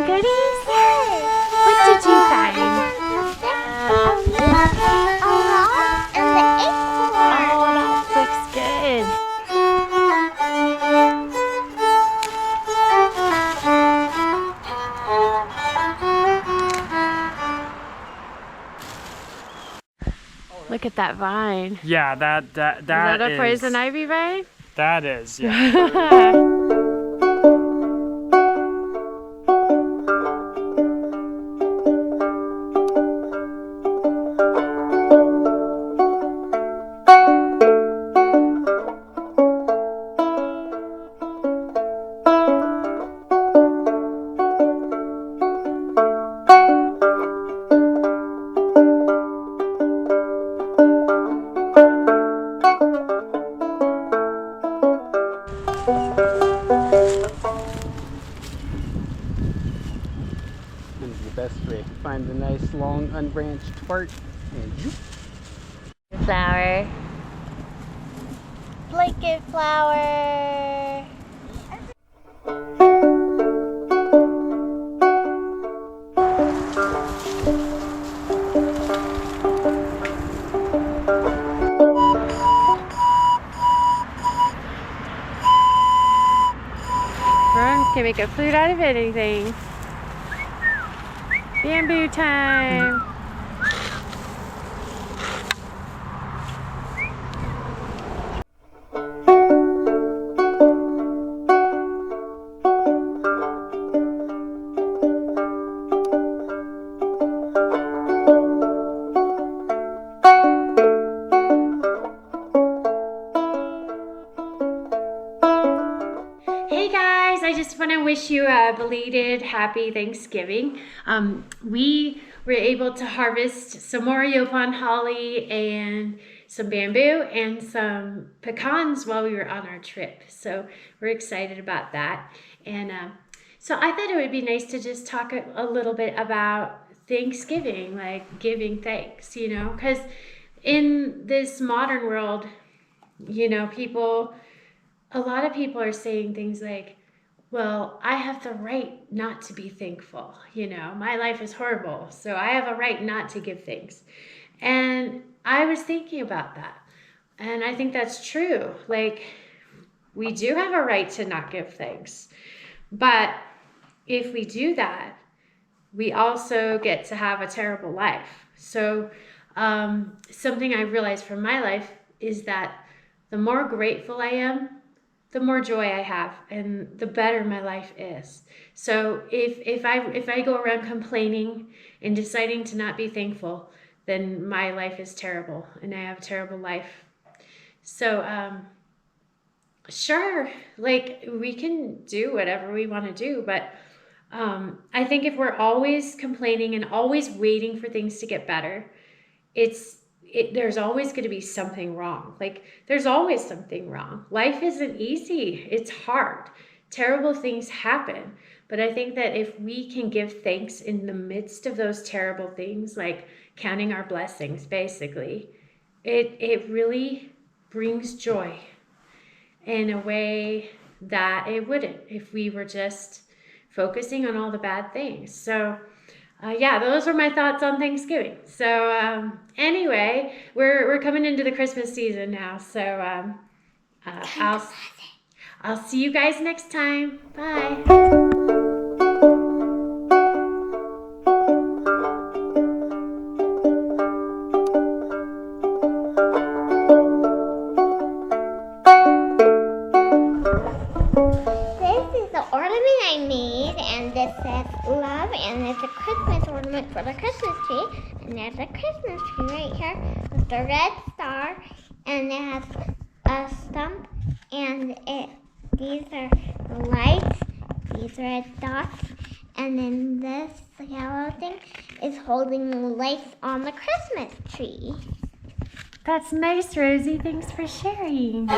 find goodies? What did you find? And the acorn. Oh, that looks good. Look at that vine. Yeah, that Is that a poison ivy vine? That is, yeah. And the best way, find a nice long unbranched part and Flower. Blanket flower. Fern can make a flute out of anything. Bamboo time. Hey guys, I just want to wish you a belated happy Thanksgiving. We were able to harvest some more Yaupon Holly and some bamboo and some pecans while we were on our trip. So we're excited about that. And so I thought it would be nice to just talk a little bit about Thanksgiving, like giving thanks, you know, because in this modern world, you know, a lot of people are saying things like, well, I have the right not to be thankful. You know, my life is horrible, so I have a right not to give thanks. And I was thinking about that. And I think that's true. Like, we do have a right to not give thanks. But if we do that, we also get to have a terrible life. So something I realized from my life is that the more grateful I am, the more joy I have, and the better my life is. So if I go around complaining and deciding to not be thankful, then my life is terrible, and I have a terrible life. So sure, like we can do whatever we want to do, but I think if we're always complaining and always waiting for things to get better, there's always going to be something wrong. Like, there's always something wrong. Life isn't easy. It's hard. Terrible things happen. But I think that if we can give thanks in the midst of those terrible things, like counting our blessings, basically, it really brings joy in a way that it wouldn't if we were just focusing on all the bad things. So yeah, those were my thoughts on Thanksgiving. So anyway, we're coming into the Christmas season now. So I'll see you guys next time. Bye. This says love, and it's a Christmas ornament for the Christmas tree. And there's a Christmas tree right here with the red star, and it has a stump, and these are the lights, these red dots, and then this yellow thing is holding the lights on the Christmas tree. That's nice, Rosie. Thanks for sharing.